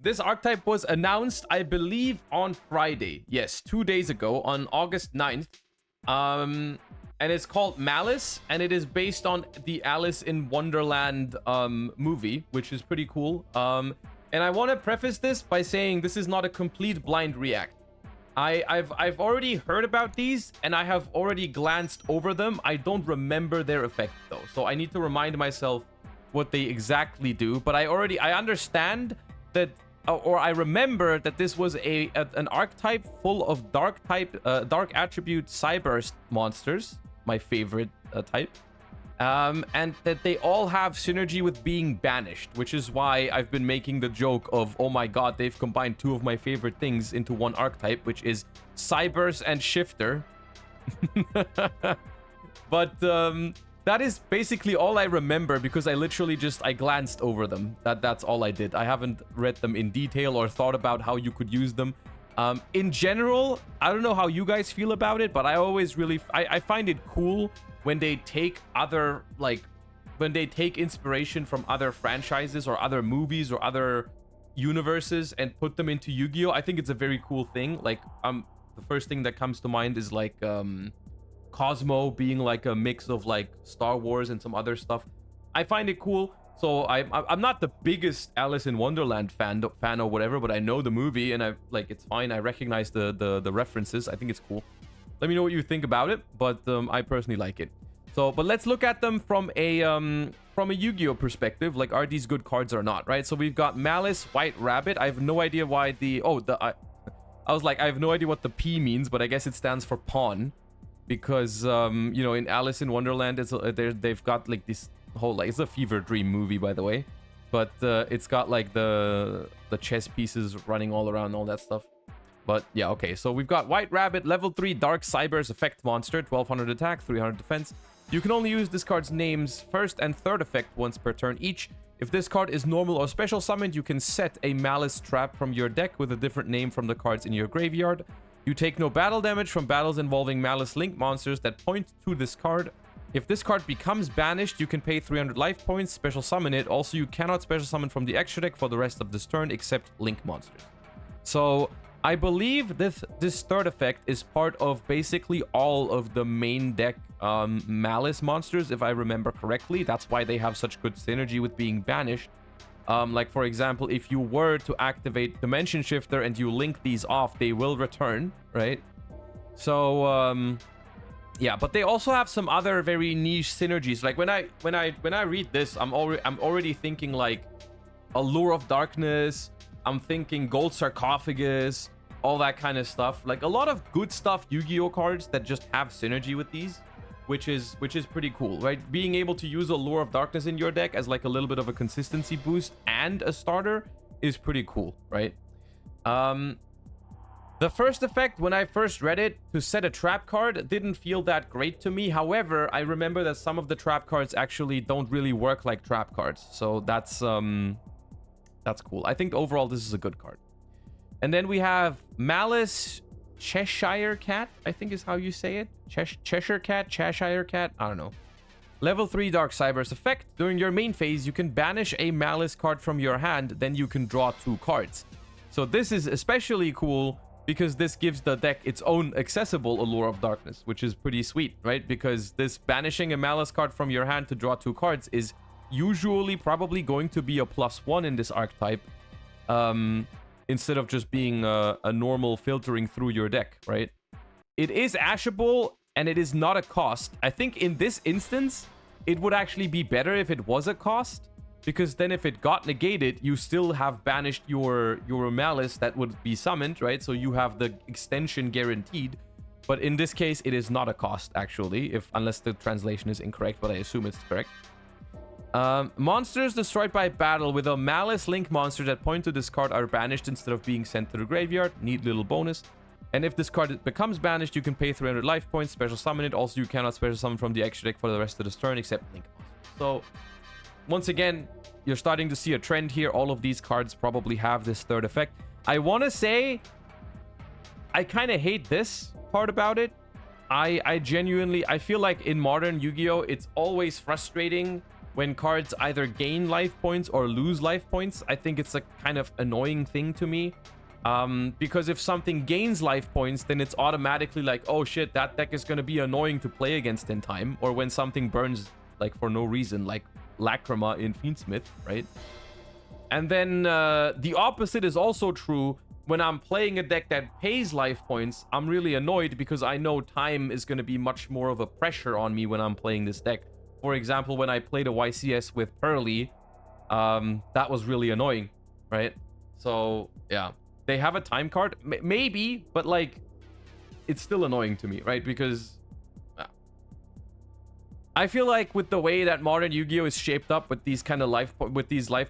This archetype was announced, I believe, on Friday. Yes, 2 days ago, on August 9th. And it's called Malice, and it is based on the Alice in Wonderland movie, which is pretty cool. And I want to preface this by saying this is not a complete blind react. I've already heard about these, and I have already glanced over them. I don't remember their effect, though, so I need to remind myself what they exactly do. But I understand that, or I remember that this was an archetype full of dark attribute Cyberse monsters, my favorite type, and that they all have synergy with being banished, which is why I've been making the joke of, oh my god, they've combined two of my favorite things into one archetype, which is Cyberse and Shifter. But that is basically all I remember, because I literally I glanced over them. That's all I did. I haven't read them in detail or thought about how you could use them. In general, I don't know how you guys feel about it, but I always I find it cool when they take when they take inspiration from other franchises or other movies or other universes and put them into Yu-Gi-Oh! I think it's a very cool thing. Like, the first thing that comes to mind is like Cosmo being like a mix of like Star Wars and some other stuff. I find it cool. So I'm not the biggest Alice in Wonderland fan or whatever, but I know the movie, and it's fine. I recognize the references. I think it's cool. Let me know what you think about it, but I personally like it. So, but let's look at them from a Yu-Gi-Oh perspective. Like, are these good cards or not, right? So we've got Malice, White Rabbit. I have no idea why I was like, I have no idea what the P means, but I guess it stands for pawn, because you know, in Alice in Wonderland, they've got like this whole, like, it's a fever dream movie, by the way, but it's got like the chess pieces running all around, all that stuff. But yeah, okay, so we've got White Rabbit, level 3 Dark Cyberse effect monster, 1200 attack, 300 defense. You can only use this card's name's first and third effect once per turn each. If this card is normal or special summoned, you can set a Malice trap from your deck with a different name from the cards in your graveyard. You take no battle damage from battles involving Malice Link monsters that point to this card. If this card becomes banished, you can pay 300 life points, special summon it. Also, you cannot special summon from the extra deck for the rest of this turn except Link monsters. So I believe this third effect is part of basically all of the main deck Malice monsters, if I remember correctly. That's why they have such good synergy with being banished. Like, for example, if you were to activate Dimension Shifter and you link these off, they will return, right? So yeah, but they also have some other very niche synergies. Like, when I read this, I'm already thinking like Allure of Darkness. I'm thinking Gold Sarcophagus, all that kind of stuff. Like, a lot of good stuff, Yu-Gi-Oh cards that just have synergy with these, which is pretty cool, right? Being able to use Allure of Darkness in your deck as like a little bit of a consistency boost and a starter is pretty cool, right? The first effect, when I first read it, to set a trap card, didn't feel that great to me. However, I remember that some of the trap cards actually don't really work like trap cards. So that's cool. I think overall this is a good card. And then we have Malice Cheshire Cat, I think is how you say it. Cheshire Cat, Cheshire Cat, I don't know. Level 3 Dark Cyberse effect. During your main phase, you can banish a Malice card from your hand, then you can draw 2 cards. So this is especially cool because this gives the deck its own accessible Allure of Darkness, which is pretty sweet, right? Because this banishing a Malice card from your hand to draw 2 cards is usually probably going to be a +1 in this archetype, instead of just being a normal filtering through your deck, right? It is ashable, and it is not a cost. I think in this instance, it would actually be better if it was a cost, because then if it got negated, you still have banished your Malice that would be summoned, right? So you have the extension guaranteed. But in this case, it is not a cost, actually, unless the translation is incorrect, but I assume it's correct. Monsters destroyed by battle with a Malice Link monster that point to this card are banished instead of being sent to the graveyard. Neat little bonus. And if this card becomes banished, you can pay 300 life points, special summon it. Also, you cannot special summon from the extra deck for the rest of this turn except Link monster. So, once again, you're starting to see a trend here. All of these cards probably have this third effect. I want to say I kind of hate this part about it. I genuinely, I feel like in modern Yu-Gi-Oh, it's always frustrating when cards either gain life points or lose life points. I think it's a kind of annoying thing to me. Because if something gains life points, then it's automatically like, oh shit, that deck is going to be annoying to play against in time. Or when something burns like for no reason, like Lacrima in Fiendsmith, right? And then the opposite is also true. When I'm playing a deck that pays life points, I'm really annoyed because I know time is going to be much more of a pressure on me when I'm playing this deck. For example, when I played a YCS with Pearly, that was really annoying, right? So, yeah. They have a time card? Maybe, but, like, it's still annoying to me, right? Because I feel like with the way that modern Yu-Gi-Oh is shaped up with these kind of life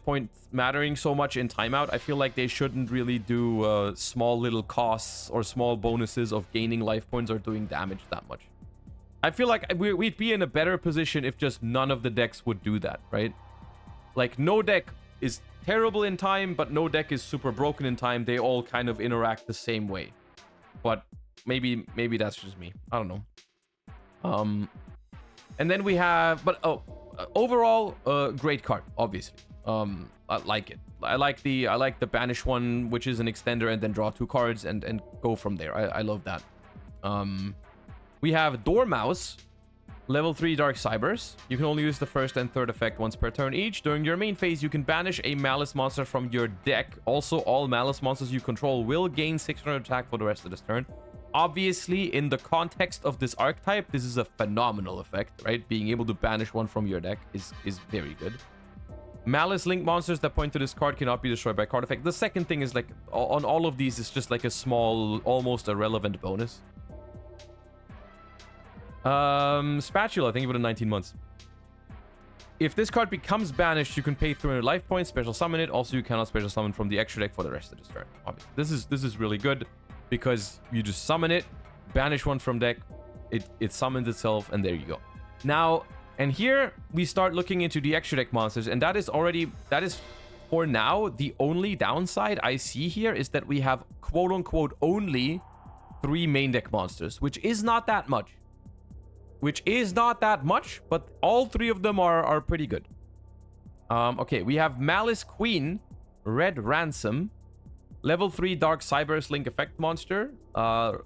points mattering so much in timeout, I feel like they shouldn't really do small little costs or small bonuses of gaining life points or doing damage that much. I feel like we'd be in a better position if just none of the decks would do that, right? Like, no deck is terrible in time, but no deck is super broken in time. They all kind of interact the same way. But maybe that's just me. I don't know. And then we have, but overall, great card, obviously. I like it. I like the banish one, which is an extender, and then draw 2 cards and go from there. I love that. We have Dormouse, level 3 Dark Cyberse. You can only use the first and third effect once per turn each. During your main phase, you can banish a Malice monster from your deck. Also, all Malice monsters you control will gain 600 attack for the rest of this turn. Obviously, in the context of this archetype, this is a phenomenal effect, right? Being able to banish one from your deck is very good. Malice link monsters that point to this card cannot be destroyed by card effect. The second thing is, like, on all of these, it's just like a small, almost irrelevant bonus. Spatula, thank you for the 19 months. If this card becomes banished, you can pay 300 life points, special summon it. Also, you cannot special summon from the extra deck for the rest of this turn. Obviously, this is really good. Because you just summon it, banish one from deck, it summons itself, and there you go. Now, and here we start looking into the extra deck monsters, and that is for now the only downside I see here is that we have quote unquote only 3 main deck monsters, which is not that much. But all 3 of them are pretty good. Okay, we have Malice Queen, Red Ransom. Level 3 Dark Cyberse Link Effect monster. 2+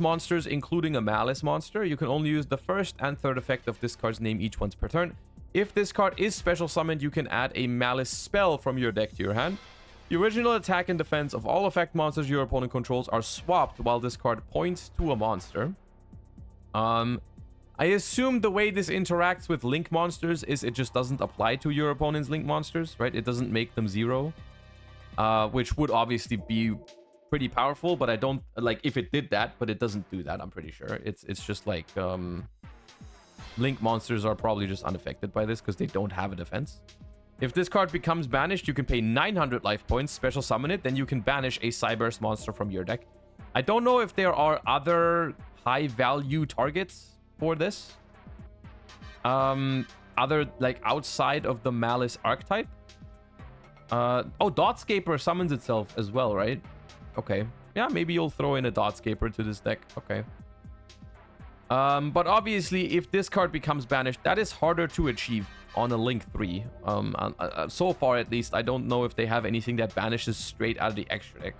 monsters, including a Malice monster. You can only use the first and third effect of this card's name each once per turn. If this card is special summoned, you can add a Malice spell from your deck to your hand. The original attack and defense of all effect monsters your opponent controls are swapped while this card points to a monster. I assume the way this interacts with link monsters is it just doesn't apply to your opponent's link monsters, right? It doesn't make them 0. Which would obviously be pretty powerful, but I don't like if it did that, but it doesn't do that. I'm pretty sure it's just like link monsters are probably just unaffected by this because they don't have a defense. If this card becomes banished, you can pay 900 life points, special summon it, then you can banish a Cyberse monster from your deck. I don't know if there are other high value targets for this, other like outside of the Malice archetype. Oh, Dotscaper summons itself as well, right? Okay. Yeah, maybe you'll throw in a Dotscaper to this deck. Okay. But obviously, if this card becomes banished, that is harder to achieve on a Link 3. So far, at least, I don't know if they have anything that banishes straight out of the extra deck.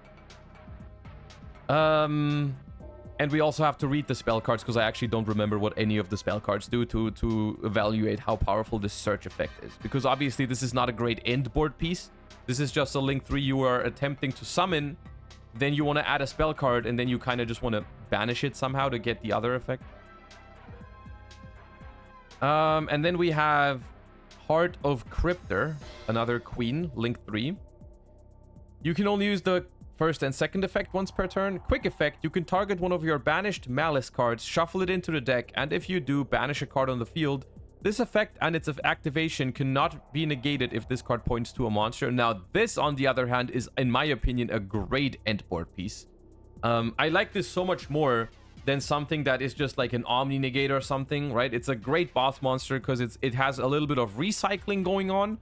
And we also have to read the spell cards because I actually don't remember what any of the spell cards do to evaluate how powerful this search effect is. Because obviously, this is not a great end board piece. This is just a Link 3 you are attempting to summon. Then you want to add a spell card, and then you kind of just want to banish it somehow to get the other effect. And then we have Heart of Krypter, another queen, Link 3. You can only use the first and second effect once per turn. Quick effect, you can target one of your banished Malice cards, shuffle it into the deck, and if you do, banish a card on the field. This effect and its activation cannot be negated if this card points to a monster. Now, this, on the other hand, is, in my opinion, a great end board piece. I like this so much more than something that is just like an Omni Negate or something, right? It's a great boss monster because it has a little bit of recycling going on,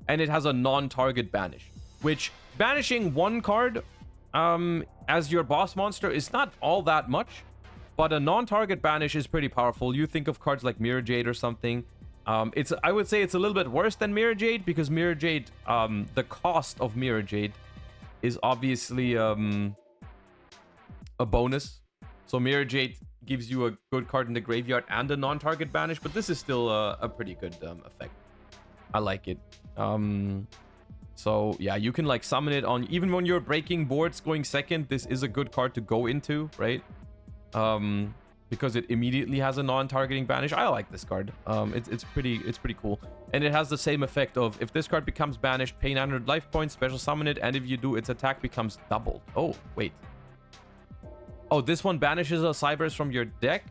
and it has a non-target banish, which banishing one card as your boss monster is not all that much, but a non-target banish is pretty powerful. You think of cards like Mirror Jade or something. I would say it's a little bit worse than Mirror Jade because Mirror Jade, the cost of Mirror Jade is obviously a bonus. So Mirror Jade gives you a good card in the graveyard and a non-target banish, but this is still a pretty good effect. I like it. So yeah, you can like summon it on even when you're breaking boards going second. This is a good card to go into, right? Because it immediately has a non-targeting banish. I like this card. It's pretty cool, and it has the same effect of if this card becomes banished, pay 900 life points, special summon it, and if you do, its attack becomes doubled. Oh wait. Oh, this one banishes a Cyberse from your deck.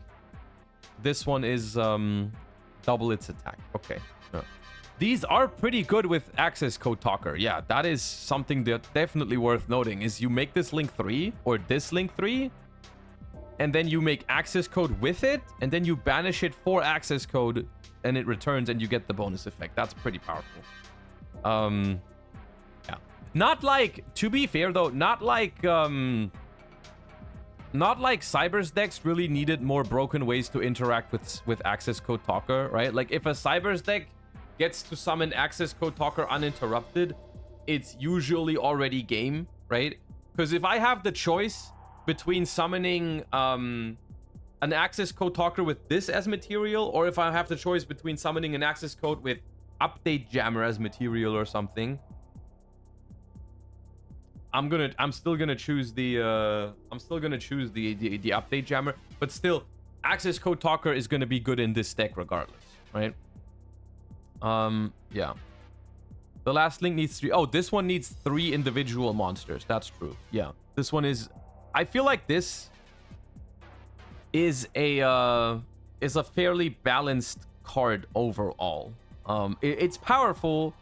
This one is double its attack. Okay. These are pretty good with access code talker. Yeah, that is something that definitely worth noting is you make this link 3 or this link 3, and then you make access code with it, and then you banish it for access code, and it returns, and you get the bonus effect. That's pretty powerful. Yeah. Not like, to be fair though, not like Cyberse decks really needed more broken ways to interact with access code talker, right? Like if a Cyberse deck gets to summon access code talker uninterrupted, it's usually already game, right? Because if I have the choice between summoning an access code talker with this as material, or if I have the choice between summoning an access code with update jammer as material or something, I'm still gonna choose the update jammer, but still access code talker is gonna be good in this deck regardless, right? Yeah. The last link needs 3. Oh, this one needs 3 individual monsters. That's true. Yeah. This one is, I feel like this is a fairly balanced card overall. It's powerful,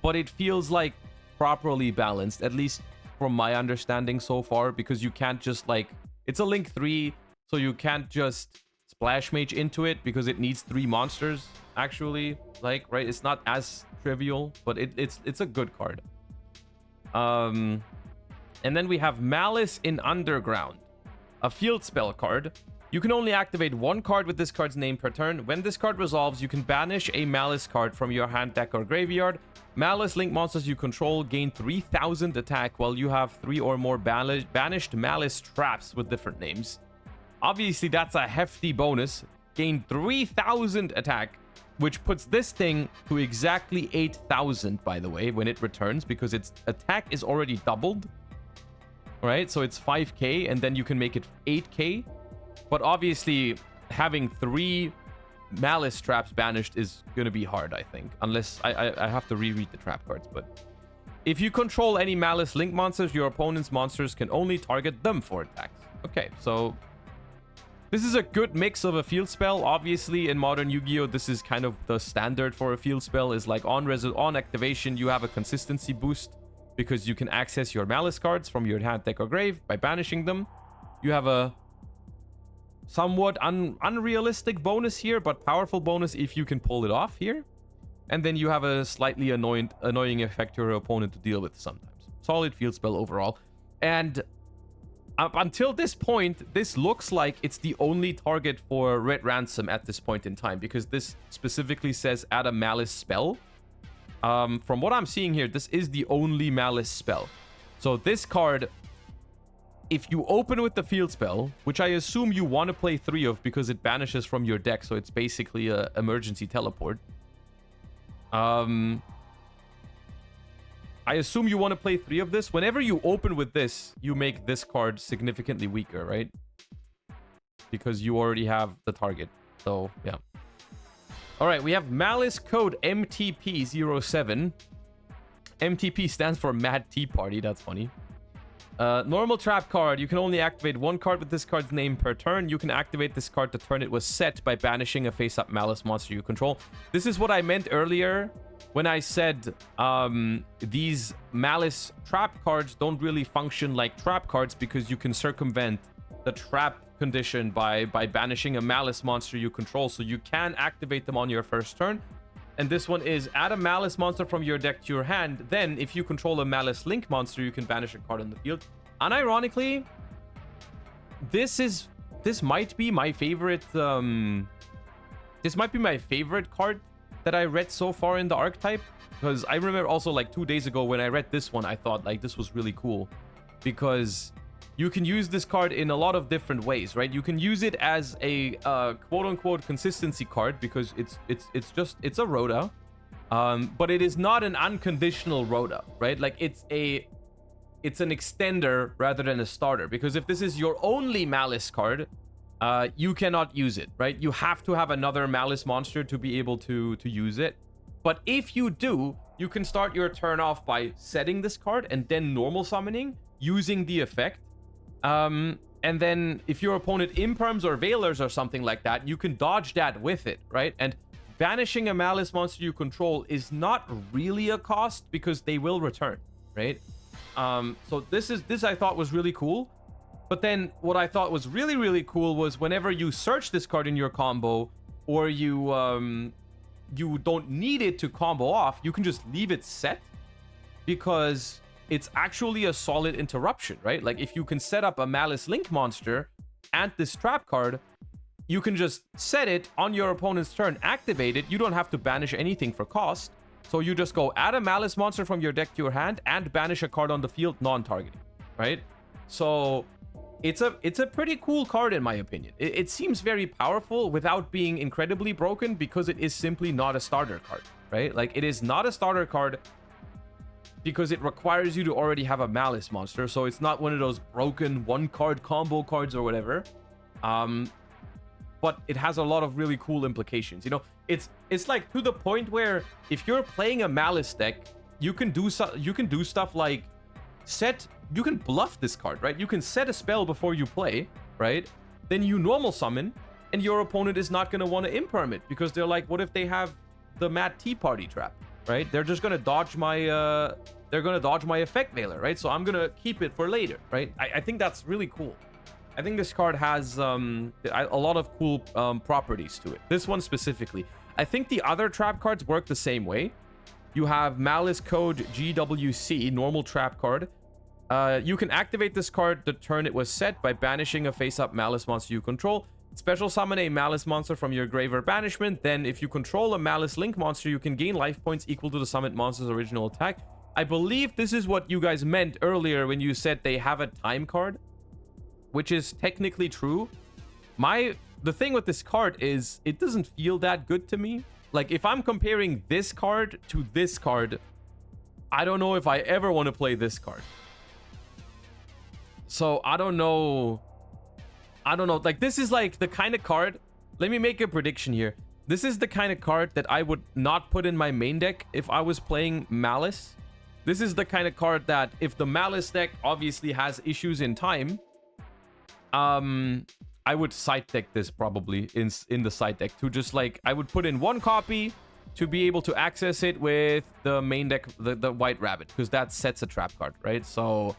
but it feels like properly balanced, at least from my understanding so far, because you can't just like, it's a link 3, so you can't just splash mage into it because it needs 3 monsters actually, like, right? It's not as trivial, but it's a good card. And then we have Malice in Underground, a field spell card. You can only activate 1 card with this card's name per turn. When this card resolves, you can banish a Malice card from your hand, deck, or graveyard. Malice link monsters you control gain 3000 attack while you have 3 or more banished Malice traps with different names. Obviously, that's a hefty bonus. Gain 3000 attack, which puts this thing to exactly 8000, by the way, when it returns, because its attack is already doubled. All right, so it's 5k, and then you can make it 8k. But obviously, having 3 Malice traps banished is going to be hard, I think. Unless I have to reread the trap cards. But if you control any Malice link monsters, your opponent's monsters can only target them for attacks. Okay, so this is a good mix of a field spell. Obviously, in modern Yu-Gi-Oh, this is kind of the standard for a field spell, is like on activation, you have a consistency boost because you can access your Malice cards from your hand, deck, or grave by banishing them. You have a somewhat unrealistic bonus here, but powerful bonus if you can pull it off here. And then you have a slightly annoying effect to your opponent to deal with sometimes. Solid field spell overall. And up until this point, this looks like it's the only target for Red Ransom at this point in time, because this specifically says add a Malice spell. From what I'm seeing here, this is the only Malice spell. So this card, if you open with the field spell, which I assume you want to play 3 of because it banishes from your deck, so it's basically a emergency teleport. I assume you want to play 3 of this. Whenever you open with this, you make this card significantly weaker, right? Because you already have the target. So, yeah. All right, we have Malice code MTP07. MTP stands for Mad Tea Party. That's funny. Normal trap card. You can only activate 1 card with this card's name per turn. You can activate this card the turn it was set by banishing a face-up Malice monster you control. This is what I meant earlier when I said these Malice trap cards don't really function like trap cards because you can circumvent the trap condition by banishing a Malice monster you control. So you can activate them on your first turn. And this one is add a Malice monster from your deck to your hand. Then, if you control a Malice Link monster, you can banish a card on the field. Unironically, this might be my favorite. This might be my favorite card that I read so far in the Archetype. Because I remember also like 2 days ago when I read this one, I thought like this was really cool. Because you can use this card in a lot of different ways, right? You can use it as a quote-unquote consistency card because it's a Rhoda. But it is not an unconditional Rhoda, right? Like it's an extender rather than a starter. Because if this is your only Malice card, you cannot use it, right? You have to have another Malice monster to be able to use it. But if you do, you can start your turn off by setting this card and then normal summoning using the effect. And then if your opponent imperms or veilers or something like that, you can dodge that with it, right? And banishing a Malice monster you control is not really a cost because they will return, right? So this I thought was really cool. But then what I thought was really, really cool was whenever you search this card in your combo or you don't need it to combo off, you can just leave it set because it's actually a solid interruption, right? Like if you can set up a Malice Link monster and this trap card, you can just set it on your opponent's turn, activate it. You don't have to banish anything for cost. So you just go add a Malice monster from your deck to your hand and banish a card on the field, non-targeting, right? So it's a pretty cool card in my opinion. It seems very powerful without being incredibly broken because it is simply not a starter card, right? Like it is not a starter card because it requires you to already have a Malice monster. So it's not one of those broken one card combo cards or whatever. But it has a lot of really cool implications. You know, it's like to the point where if you're playing a Malice deck, you can do stuff like you can bluff this card, right? You can set a spell before you play, right? Then you normal summon, and your opponent is not gonna want to imperm it because they're like, what if they have the Mad Tea Party trap, right? They're just gonna dodge my effect veiler, right? So I'm gonna keep it for later, right? I think that's really cool. I think this card has a lot of cool properties to it. This one specifically. I think the other trap cards work the same way. You have Malice Code GWC, normal trap card. You can activate this card the turn it was set by banishing a face-up Malice monster you control. Special summon a Malice monster from your grave or banishment. Then if you control a Malice Link monster, you can gain life points equal to the summoned monster's original attack. I believe this is what you guys meant earlier when you said they have a time card, which is technically true. The thing with this card is it doesn't feel that good to me. Like if I'm comparing this card to this card, I don't know if I ever want to play this card. So I don't know. Like this is like the kind of card. Let me make a prediction here. This is the kind of card that I would not put in my main deck if I was playing Malice. This is the kind of card that if the Malice deck obviously has issues in time, I would side deck this probably in the side deck to just like, I would put in one copy to be able to access it with the main deck, the White Rabbit, because that sets a trap card, right? So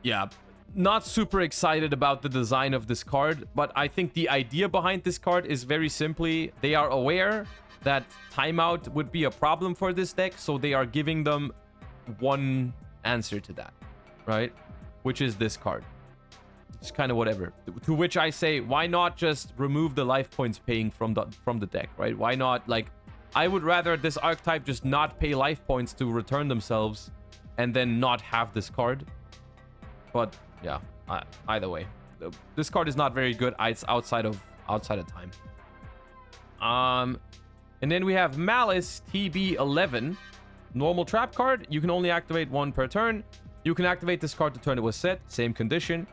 yeah, not super excited about the design of this card, but I think the idea behind this card is very simply, they are aware that timeout would be a problem for this deck, so they are giving them one answer to that, right? Which is this card. It's kind of whatever. To which I say, why not just remove the life points paying from the deck, right? Why not, like, I would rather this archetype just not pay life points to return themselves and then not have this card. But yeah, either way, this card is not very good. It's outside of time. And then we have Malice TB11, normal trap card. You can only activate one per turn. You can activate this card the turn it was set, same condition.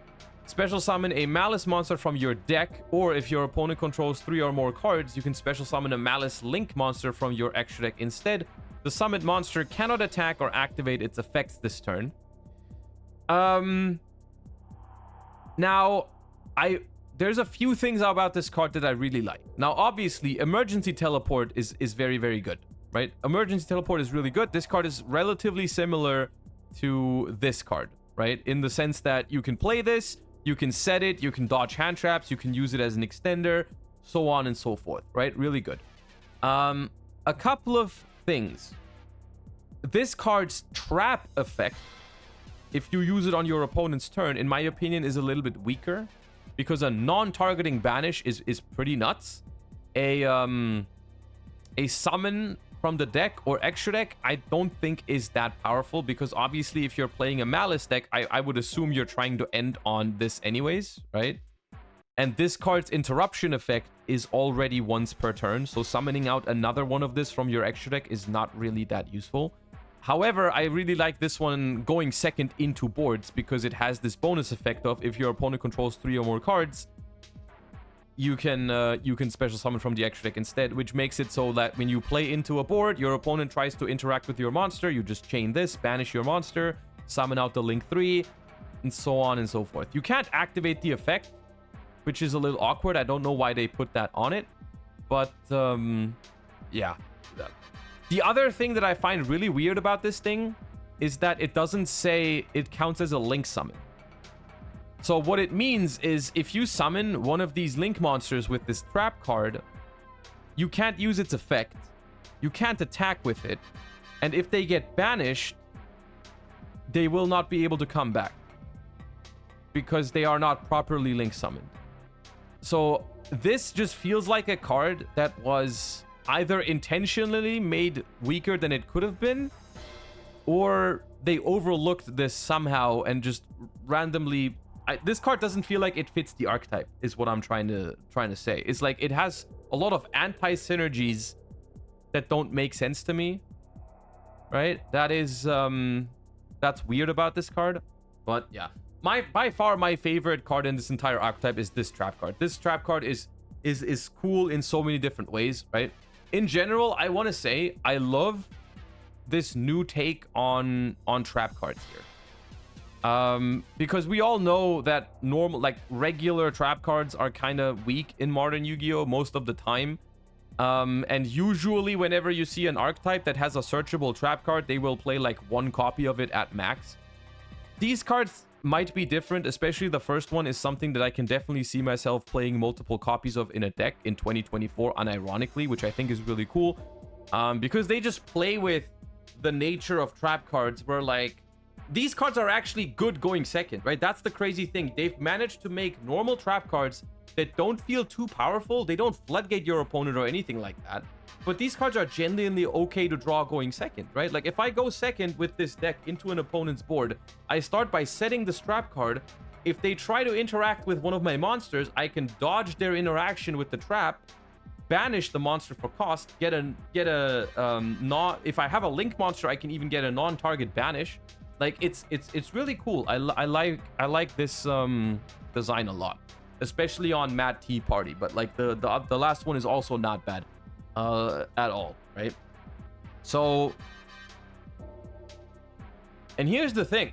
Special summon a Malice monster from your deck, or if your opponent controls 3 or more cards, you can special summon a Malice Link monster from your extra deck instead. The summoned monster cannot attack or activate its effects this turn. Now, there's a few things about this card that I really like. Now, obviously, Emergency Teleport is very, very good, right? Emergency Teleport is really good. This card is relatively similar to this card, right? In the sense that you can play this, you can set it, you can dodge hand traps, you can use it as an extender, so on and so forth, right? Really good. A couple of things. This card's trap effect, if you use it on your opponent's turn, in my opinion, is a little bit weaker because a non-targeting banish is pretty nuts. A a summon from the deck or extra deck, I don't think is that powerful, because obviously if you're playing a Malice deck, I would assume you're trying to end on this anyways, right? And this card's interruption effect is already once per turn, so summoning out another one of this from your extra deck is not really that useful. However, I really like this one going second into boards, because it has this bonus effect of if your opponent controls 3 or more cards, you can special summon from the extra deck instead, which makes it so that when you play into a board, your opponent tries to interact with your monster, you just chain this, banish your monster, summon out the Link 3, and so on and so forth. You can't activate the effect, which is a little awkward. I don't know why they put that on it, but yeah. The other thing that I find really weird about this thing is that it doesn't say it counts as a Link summon. So what it means is if you summon one of these Link monsters with this trap card, you can't use its effect, you can't attack with it, and if they get banished, they will not be able to come back because they are not properly Link summoned. So this just feels like a card that was either intentionally made weaker than it could have been, or they overlooked this somehow and just randomly... this card doesn't feel like it fits the archetype, is what I'm trying to say. It's like it has a lot of anti-synergies that don't make sense to me, right? That is that's weird about this card. But yeah, by far my favorite card in this entire archetype is this trap card. This trap card is cool in so many different ways, right? In general, I want to say I love this new take on trap cards here. Because we all know that regular trap cards are kind of weak in modern Yu-Gi-Oh! Most of the time. And usually whenever you see an archetype that has a searchable trap card, they will play like one copy of it at max. These cards might be different, especially the first one is something that I can definitely see myself playing multiple copies of in a deck in 2024, unironically, which I think is really cool. Because they just play with the nature of trap cards where like, these cards are actually good going second, right? That's the crazy thing. They've managed to make normal trap cards that don't feel too powerful. They don't floodgate your opponent or anything like that. But these cards are genuinely okay to draw going second, right? Like if I go second with this deck into an opponent's board, I start by setting the trap card. If they try to interact with one of my monsters, I can dodge their interaction with the trap, banish the monster for cost, get a if I have a Link monster, I can even get a non-target banish. Like it's really cool. I like this design a lot, especially on Matt T Party. But like the last one is also not bad at all, right? So, and here's the thing: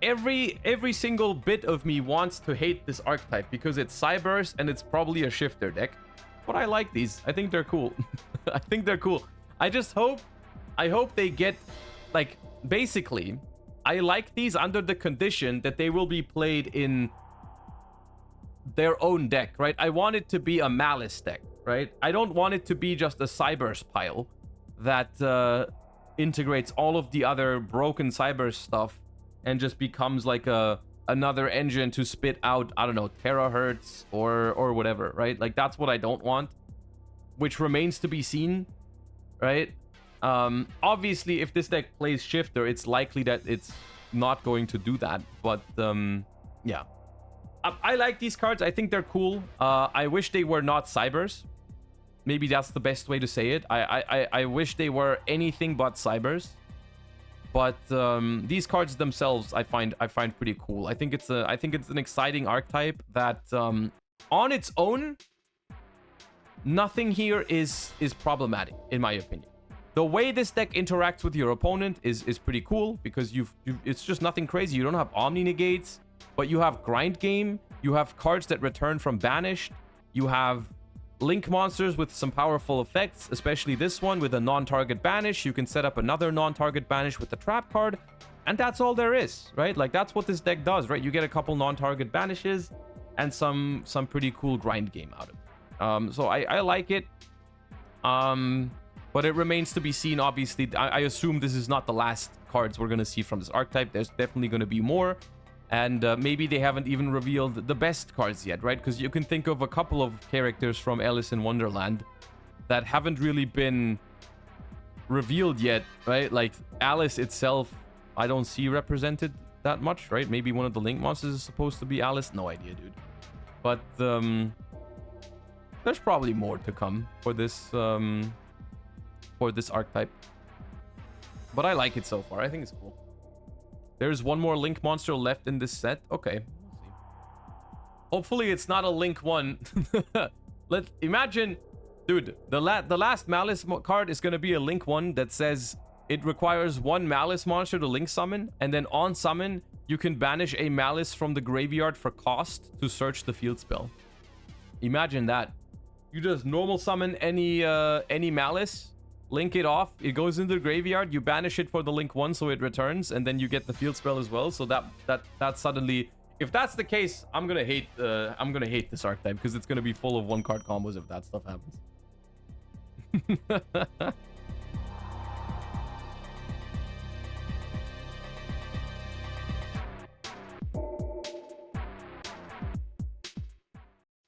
every single bit of me wants to hate this archetype because it's Cyberse and it's probably a shifter deck. But I like these. I think they're cool. I think they're cool. I hope they get like. Basically, I like these under the condition that they will be played in their own deck, right? I want it to be a Malice deck, right? I don't want it to be just a Cyberse pile that integrates all of the other broken Cyberse stuff and just becomes like another engine to spit out, I don't know, terahertz or whatever, right? Like that's what I don't want, which remains to be seen, right? Obviously if this deck plays shifter, it's likely that it's not going to do that, but yeah, I like these cards. I think they're cool. I wish they were not Cyberse. Maybe that's the best way to say it. I wish they were anything but Cyberse, but these cards themselves I find pretty cool. I think it's an exciting archetype that on its own, nothing here is problematic in my opinion. The way this deck interacts with your opponent is pretty cool because it's just nothing crazy. You don't have Omni Negates, but you have Grind Game. You have cards that return from Banished. You have Link monsters with some powerful effects, especially this one with a non-target banish. You can set up another non-target banish with the trap card, and that's all there is, right? Like that's what this deck does, right? You get a couple non-target banishes and some pretty cool grind game out of it. So I like it. But it remains to be seen. Obviously, I assume this is not the last cards we're going to see from this archetype. There's definitely going to be more. And maybe they haven't even revealed the best cards yet, right? Because you can think of a couple of characters from Alice in Wonderland that haven't really been revealed yet, right? Like Alice itself, I don't see represented that much, right? Maybe one of the link monsters is supposed to be Alice. No idea, dude. But there's probably more to come for this archetype. But I like it so far. I think it's cool. There's one more link monster left in this set. Okay. We'll see. Hopefully it's not a link one. Imagine, dude, the last Malice card is going to be a link one that says it requires one Malice monster to link summon, and then on summon you can banish a Malice from the graveyard for cost to search the field spell. Imagine that. You just normal summon any Malice, link it off, it goes into the graveyard, you banish it for the link one so it returns, and then you get the field spell as well. So that suddenly, if that's the case, I'm gonna hate this archetype, because it's gonna be full of one card combos if that stuff happens.